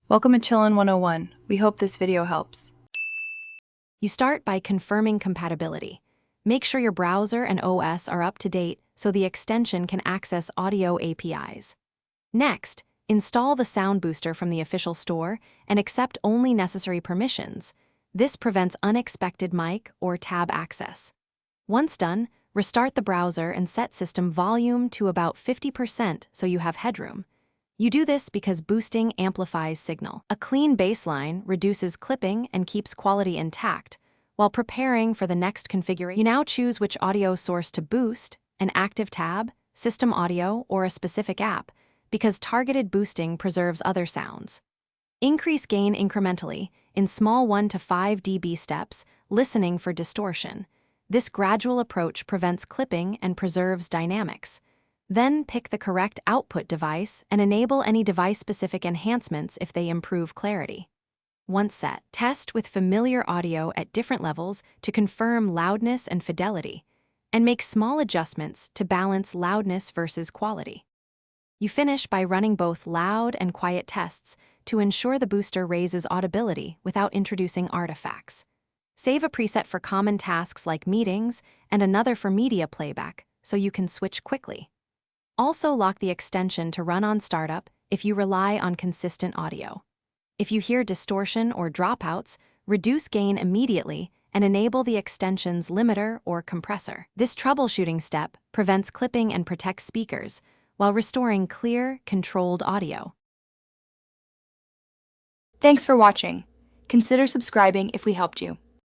Welcome to Chillin' 101. We hope this video helps. You start by confirming compatibility. Make sure your browser and OS are up to date so the extension can access audio APIs. Next, install the sound booster from the official store and accept only necessary permissions. This prevents unexpected mic or tab access. Once done, restart the browser and set system volume to about 50% so you have headroom. You do this because boosting amplifies signal. A clean baseline reduces clipping and keeps quality intact. While preparing for the next configuration, you now choose which audio source to boost, an active tab, system audio, or a specific app, because targeted boosting preserves other sounds. Increase gain incrementally, in small 1 to 5 dB steps, listening for distortion. This gradual approach prevents clipping and preserves dynamics. Then pick the correct output device and enable any device-specific enhancements if they improve clarity. Once set, test with familiar audio at different levels to confirm loudness and fidelity, and make small adjustments to balance loudness versus quality. You finish by running both loud and quiet tests to ensure the booster raises audibility without introducing artifacts. Save a preset for common tasks like meetings and another for media playback so you can switch quickly. Also lock the extension to run on startup if you rely on consistent audio. If you hear distortion or dropouts, reduce gain immediately and enable the extension's limiter or compressor. This troubleshooting step prevents clipping and protects speakers while restoring clear, controlled audio. Thanks for watching. Consider subscribing if we helped you.